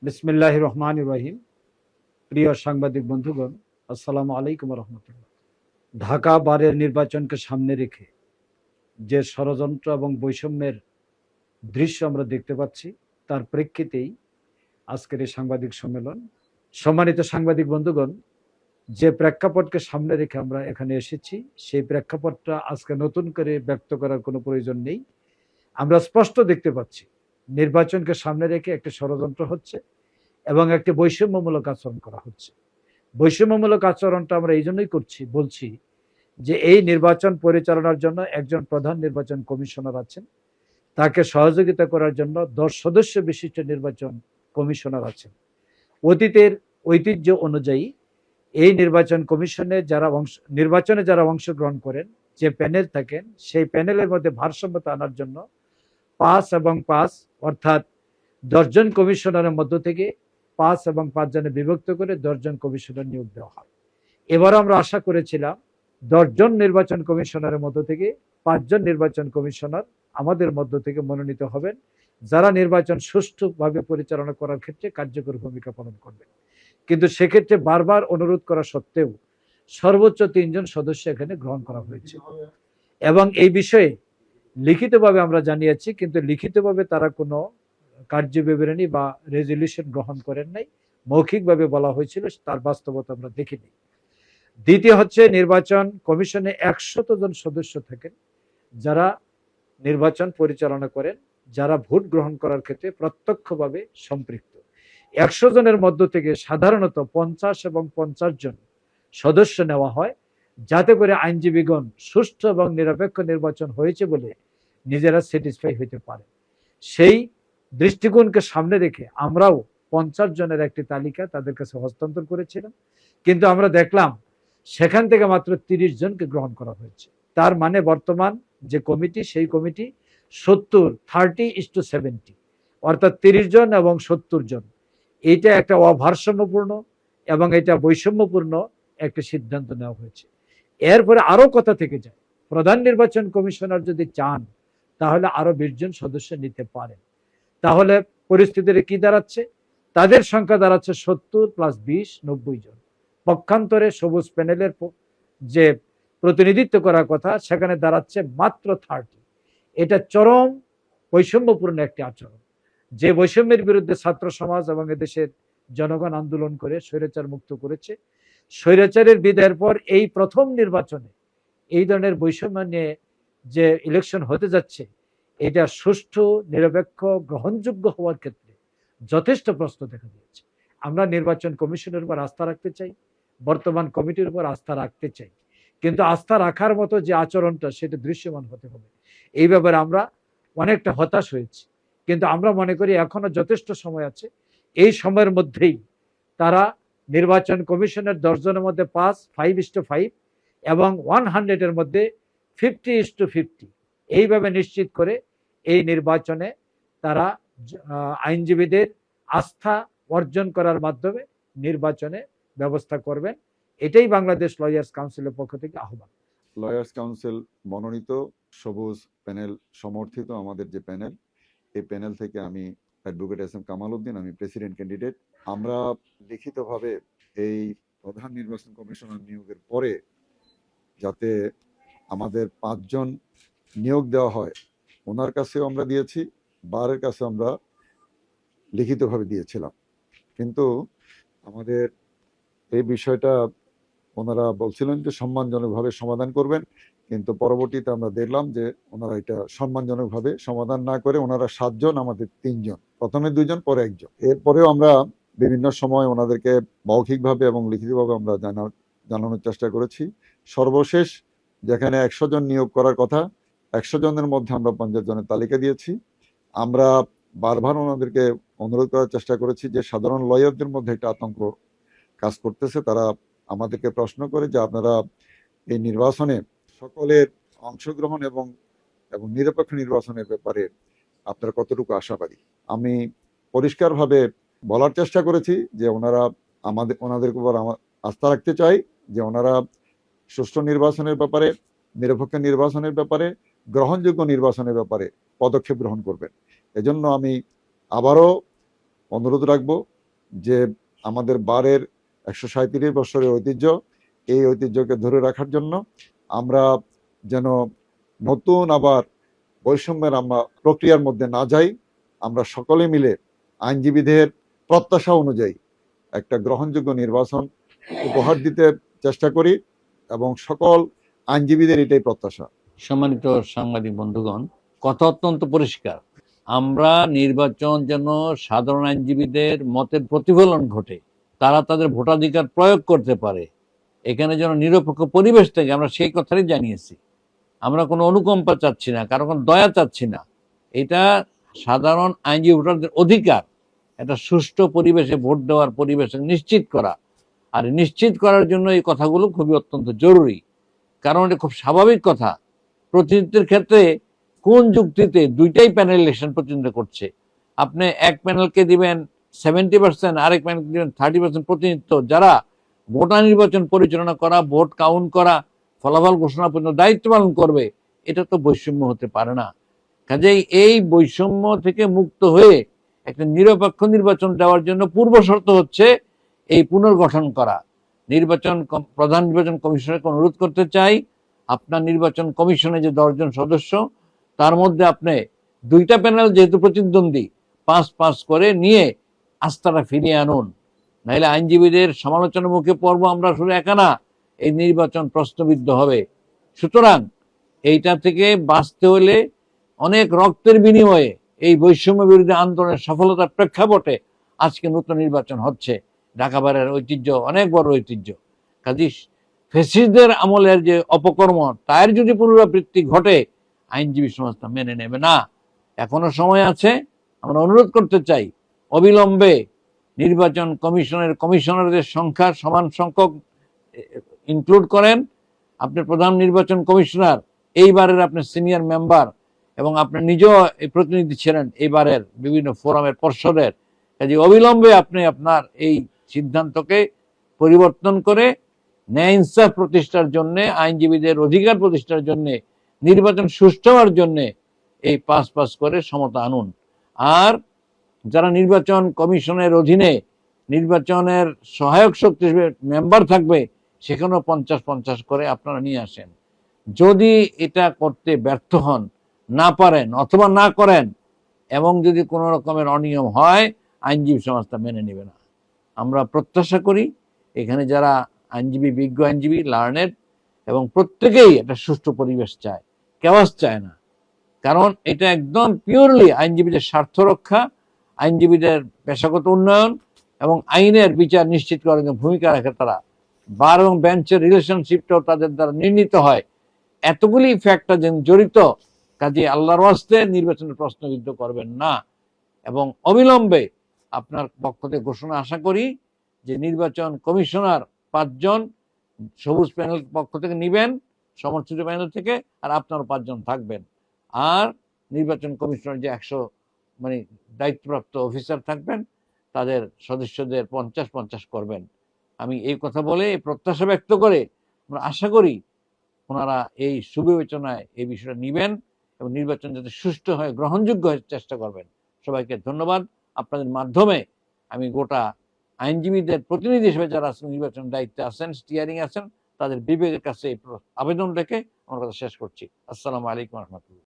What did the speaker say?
বিসমিল্লাহির রহমানির রহিম। প্রিয় সাংবাদিক বন্ধুগণ, আসসালামু আলাইকুম রহমতুল্লাহ। ঢাকা বারের নির্বাচনকে সামনে রেখে যে ষড়যন্ত্র এবং বৈষম্যের দৃশ্য আমরা দেখতে পাচ্ছি, তার প্রেক্ষিতেই আজকের এই সাংবাদিক সম্মেলন। সম্মানিত সাংবাদিক বন্ধুগণ, যে প্রেক্ষাপটকে সামনে রেখে আমরা এখানে এসেছি, সেই প্রেক্ষাপটটা আজকে নতুন করে ব্যক্ত করার কোনো প্রয়োজন নেই। আমরা স্পষ্ট দেখতে পাচ্ছি নির্বাচনকে সামনে রেখে একটি ষড়যন্ত্র হচ্ছে এবং একটি বৈষম্যমূলক আচরণ করা হচ্ছে। বৈষম্যমূলক আচরণটা আমরা এই জন্যই বলছি যে এই নির্বাচন পরিচালনার জন্য একজন প্রধান নির্বাচন কমিশনার আছেন, তাকে সহযোগিতা করার জন্য 10 সদস্য বিশিষ্ট নির্বাচন কমিশনার আছেন। অতীতের ঐতিহ্য অনুযায়ী এই নির্বাচন কমিশনে নির্বাচনে যারা অংশগ্রহণ করেন, যে প্যানেল থাকেন, সেই প্যানেলের মধ্যে ভারসাম্যতা আনার জন্য 5 এবং 5 অর্থাৎ 10 জন কমিশনারের মধ্য থেকে 5 এবং 5 জনে বিভক্ত করে 10 জন কমিশনার নিয়োগ দেওয়া হয়। এবার আমরা আশা করেছিলাম 10 জন নির্বাচন কমিশনারের মধ্য থেকে 5 জন নির্বাচন কমিশনার আমাদের মধ্য থেকে মনোনীত হবেন, যারা নির্বাচন সুষ্ঠুভাবে পরিচালনা করার ক্ষেত্রে কার্যকর ভূমিকা পালন করবেন। কিন্তু সেক্ষেত্রে বারবার অনুরোধ করা সত্ত্বেও সর্বোচ্চ 3 জন সদস্য এখানে গ্রহণ করা হয়েছে এবং এই বিষয়ে লিখিতভাবে আমরা জানিয়েছি, কিন্তু লিখিতভাবে তারা কোনো কার্য বিবরণী বা রেজলিউশন গ্রহণ করেন নাই। মৌখিকভাবে বলা হয়েছিল, তার বাস্তবতা আমরা দেখিনি। দ্বিতীয় হচ্ছে, নির্বাচন কমিশনে 100 জন সদস্য থাকেন, যারা নির্বাচন পরিচালনা করেন, যারা ভোট গ্রহণ করার ক্ষেত্রে প্রত্যক্ষভাবে সম্পৃক্ত। 100 জনের মধ্য থেকে সাধারণত 50 এবং 50 জন সদস্য নেওয়া হয়, যাতে করে আইনজীবীগণ সুষ্ঠু এবং নিরপেক্ষ নির্বাচন হয়েছে বলে নিজেরা স্যাটিসফাই হতে পারে। সেই দৃষ্টিকোণকে সামনে রেখে আমরাও 50 জনের একটি তালিকা তাদের কাছে হস্তান্তর করেছিলাম, কিন্তু আমরা দেখলাম সেখান থেকে মাত্র 30 জনকে গ্রহণ করা হয়েছে। তার মানে বর্তমান যে কমিটি, সেই কমিটি 30:70 অর্থাৎ 30 জন এবং 70 জন। এইটা একটা অভারসাম্যপূর্ণ এবং এটা বৈষম্যপূর্ণ একটা সিদ্ধান্ত নেওয়া হয়েছে। এরপরে আরো কথা থেকে যায়, প্রধান নির্বাচন কমিশনার যদি চান তাহলে আরো 20 জন সদস্য নিতে পারেন। তাহলে পরিস্থিতিটা কি দাঁড়াচ্ছে? তাদের সংখ্যা দাঁড়াচ্ছে 70 + 20 90 জন। পক্ষান্তরে সবুজ প্যানেলের যে প্রতিনিধিত্ব করার কথা, সেখানে দাঁড়াচ্ছে মাত্র 30। এটা চরম বৈষম্যপূর্ণ একটি আচরণ, যে বৈষম্যের বিরুদ্ধে ছাত্র সমাজ এবং এদেশের জনগণ আন্দোলন করে স্বৈরাচার মুক্ত করেছে। স্বৈরাচারের বিদায়ের পর এই প্রথম নির্বাচনে এই ধরনের বৈষম্য নিয়ে যে ইলেকশন হতে যাচ্ছে, এটা সুষ্ঠু, নিরপেক্ষ, গ্রহণযোগ্য হওয়ার ক্ষেত্রে যথেষ্ট প্রশ্ন দেখা দিয়েছে। আমরা নির্বাচন কমিশনের উপর আস্থা রাখতে চাই, বর্তমান কমিটির উপর আস্থা রাখতে চাই, কিন্তু আস্থা রাখার মতো যে আচরণটা, সেটা দৃশ্যমান হতে হবে। এই ব্যাপারে আমরা অনেকটা হতাশ হয়েছি, কিন্তু আমরা মনে করি এখনো যথেষ্ট সময় আছে। এই সময়ের মধ্যেই তারা নির্বাচন কমিশনের 10 জনের মধ্যে 5:5 এবং 100-এর মধ্যে 50:50 এইভাবে নিশ্চিত করে এই নির্বাচনে তারা আইনজীবীদের আস্থা অর্জন করার মাধ্যমে নির্বাচনে ব্যবস্থা করবেন। এটাই বাংলাদেশ লয়ার্স কাউন্সিলের পক্ষ থেকে আহ্বান। লয়ার্স কাউন্সিল মনোনীত সবুজ প্যানেল সমর্থিত আমাদের যে প্যানেল, এই প্যানেল থেকে আমি অ্যাডভোকেট এস.এম. কামাল উদ্দিন, আমি প্রেসিডেন্ট ক্যান্ডিডেট। আমরা লিখিতভাবে এই প্রধান নির্বাচন কমিশনার নিয়োগের পরে যাতে আমাদের 5 জন নিয়োগ দেওয়া হয়, ওনার কাছেও আমরা দিয়েছি, বারের কাছে আমরা লিখিতভাবে দিয়েছিলাম। কিন্তু আমাদের এই বিষয়টা ওনারা বলছিলেন যে সম্মানজনকভাবে সমাধান করবেন, কিন্তু পরবর্তীতে আমরা দেখলাম যে ওনারা এটা সম্মানজনকভাবে সমাধান না করে ওনারা 7 জন, আমাদের 3 জন, প্রথমে 2 জন, পরে 1 জন। এরপরেও আমরা বিভিন্ন সময় ওনাদেরকে মৌখিকভাবে এবং লিখিতভাবে আমরা জানানোর চেষ্টা করেছি। সর্বশেষ যেখানে 100 জন নিয়োগ করার কথা, 100 জনের মধ্যে আমরা 50 জনের তালিকা দিয়েছি। আমরা বারবার ওনাদেরকে অনুরোধ করার চেষ্টা করেছি যে সাধারণ লয়ারদের মধ্যে একটা আতঙ্ক কাজ করতেছে। তারা আমাদেরকে প্রশ্ন করে যে আপনারা এই নির্বাচনে সকলের অংশগ্রহণ এবং নিরপেক্ষ নির্বাচনের ব্যাপারে আপনারা কতটুকু আশাবাদী। আমি পরিষ্কারভাবে বলার চেষ্টা করেছি যে ওনাদের উপর আস্থা রাখতে চাই, যে ওনারা সুষ্ঠু নির্বাচনের ব্যাপারে, নিরপেক্ষ নির্বাচনের ব্যাপারে, গ্রহণযোগ্য নির্বাচনের ব্যাপারে পদক্ষেপ গ্রহণ করবেন। এজন্য আমি আবারও অনুরোধ রাখবো যে আমাদের বারের 137 বছরের ঐতিহ্য, এই ঐতিহ্যকে ধরে রাখার জন্য আমরা যেন নতুন আবার বৈষম্যের আমরা প্রক্রিয়ার মধ্যে না যাই, আমরা সকলে মিলে আইনজীবীদের প্রত্যাশা অনুযায়ী একটা গ্রহণযোগ্য নির্বাচন উপহার দিতে চেষ্টা করি এবং সকল আইনজীবীদের এটাই প্রত্যাশা। সম্মানিত সাংবাদিক বন্ধুগণ, কথা অত্যন্ত পরিষ্কার। আমরা নির্বাচন যেন সাধারণ আইনজীবীদের মতের প্রতিফলন ঘটে, তারা তাদের ভোটাধিকার প্রয়োগ করতে পারে, এখানে যেন নিরপেক্ষ পরিবেশ থেকে, আমরা সেই কথাই জানিয়েছি। আমরা কোনো অনুকম্পা চাচ্ছি না, কারো কোনো দয়া চাচ্ছি না। এটা সাধারণ আইনজীবী ভোটারদের অধিকার, একটা সুষ্ঠু পরিবেশে ভোট দেওয়ার পরিবেশ নিশ্চিত করা। আর নিশ্চিত করার জন্য এই কথাগুলো খুবই অত্যন্ত জরুরি, কারণ এটা খুব স্বাভাবিক কথা। প্রতিনিধিত্বের ক্ষেত্রে কোন যুক্তিতে দুইটাই প্যানেল ইলেকশন প্রতিনিধিত্ব করছে? আপনি এক প্যানেলকে দিবেন 70%, আরেক প্যানেলকে দিবেন 30% প্রতিনিধিত্ব, যারা ভোটার নির্বাচন পরিচালনা করা, ভোট কাউন্ট করা, ফলাফল ঘোষণা পর্যন্ত দায়িত্ব পালন করবে। এটা তো বৈষম্য হতে পারে না। কাজেই এই বৈষম্য থেকে মুক্ত হয়ে একটা নিরপেক্ষ নির্বাচন দেওয়ার জন্য পূর্ব শর্ত হচ্ছে এই পুনর্গঠন করা। প্রধান নির্বাচন কমিশনারকে অনুরোধ করতে চাই, আপনার নির্বাচন কমিশনে যে 10 জন সদস্য, তার মধ্যে আপনি দুইটা প্যানেল যেহেতু প্রতিদ্বন্দ্বী, 5-5 করে নিয়ে আস্থাটা ফিরিয়ে আনুন। নাহলে আইনজীবীদের সমালোচনার মুখে পড়বো আমরা শুধু একা না, এই নির্বাচন প্রশ্নবিদ্ধ হবে। সুতরাং এইটা থেকে বাঁচতে হলে অনেক রক্তের বিনিময়ে এই বৈষম্য বিরোধী আন্দোলনের সফলতার প্রেক্ষাপটে আজকে নতুন নির্বাচন হচ্ছে। ঢাকা বারের ঐতিহ্য অনেক বড় ঐতিহ্য। কাজী ফ্যাসিস্টদের আমলের যে অপকর্ম, তার যদি পুনরাবৃত্তি ঘটে, আইনজীবী সমাজ তা মেনে নেবে না। এখনো সময় আছে। আমরা অনুরোধ করতে চাই, অবিলম্বে নির্বাচন কমিশনের কমিশনারদের সংখ্যা সমান সংখ্যক ইনক্লুড করেন। আপনি প্রধান নির্বাচন কমিশনার, এইবারের আপনি সিনিয়র মেম্বার এবং আপনি নিজেও এই প্রতিনিধি ছিলেন এইবারের বিভিন্ন ফোরামের পর্ষদের। কাজে অবিলম্বে আপনি আপনার এই সিদ্ধান্তকে পরিবর্তন করে ন্যায় ইনসাফ প্রতিষ্ঠার জন্য, আইনজীবীদের অধিকার প্রতিষ্ঠার জন্য, নির্বাচন সুষ্ঠু হওয়ার জন্য এই 5-5 করে সমতা আনুন। আর যারা নির্বাচন কমিশনের অধীনে নির্বাচনের সহায়ক শক্তি হিসেবে মেম্বার থাকবে, সেখানেও 50-50 করে আপনারা নিয়ে আসেন। যদি এটা করতে ব্যর্থ হন, না পারেন অথবা না করেন, এবং যদি কোনো রকমের অনিয়ম হয়, আইনজীবী সমাজ তা মেনে নেবে না। আমরা প্রত্যাশা করি এখানে যারা আইনজীবী, বিজ্ঞ আইনজীবী, লার্নেড, এবং প্রত্যেকেই একটা সুষ্ঠু পরিবেশ চায়, কেওয়াস চায় না। কারণ এটা একদম পিওরলি আইনজীবীদের স্বার্থ রক্ষা, আইনজীবীদের পেশাগত উন্নয়ন এবং আইনের বিচার নিশ্চিত করার জন্য ভূমিকা রাখে তারা। বার এবং বেঞ্চের রিলেশনশিপটাও তাদের দ্বারা নির্ণীত হয়। এতগুলি ফ্যাক্টর জড়িত। কাজে আল্লাহর ওয়াস্তে নির্বাচনের প্রশ্নবিদ্ধ করবেন না, এবং অবিলম্বে আপনার পক্ষ থেকে ঘোষণা আশা করি যে নির্বাচন কমিশনার 5 জন সবুজ প্যানেল পক্ষ থেকে নিবেন, সমর্থিত প্যানেল থেকে, আর আপনারও 5 জন থাকবেন। আর নির্বাচন কমিশনার যে 100 দায়িত্বপ্রাপ্ত অফিসার থাকবেন, তাদের সদস্যদের 50-50 করবেন। আমি এই কথা বলে, এই প্রত্যাশা ব্যক্ত করে আমরা আশা করি ওনারা এই সুবিবেচনায় এই বিষয়টা নিবেন এবং নির্বাচন যাতে সুষ্ঠু হয়, গ্রহণযোগ্য হয়, চেষ্টা করবেন। সবাইকে ধন্যবাদ। আপনাদের মাধ্যমে আমি গোটা আইনজীবীদের প্রতিনিধি হিসেবে যারা নির্বাচন দায়িত্বে আছেন, স্টিয়ারিং আছেন, তাদের বিবেকের কাছে এই আবেদন রেখে আমার কথা শেষ করছি। আসসালামু আলাইকুম রহমতুল্লাহ।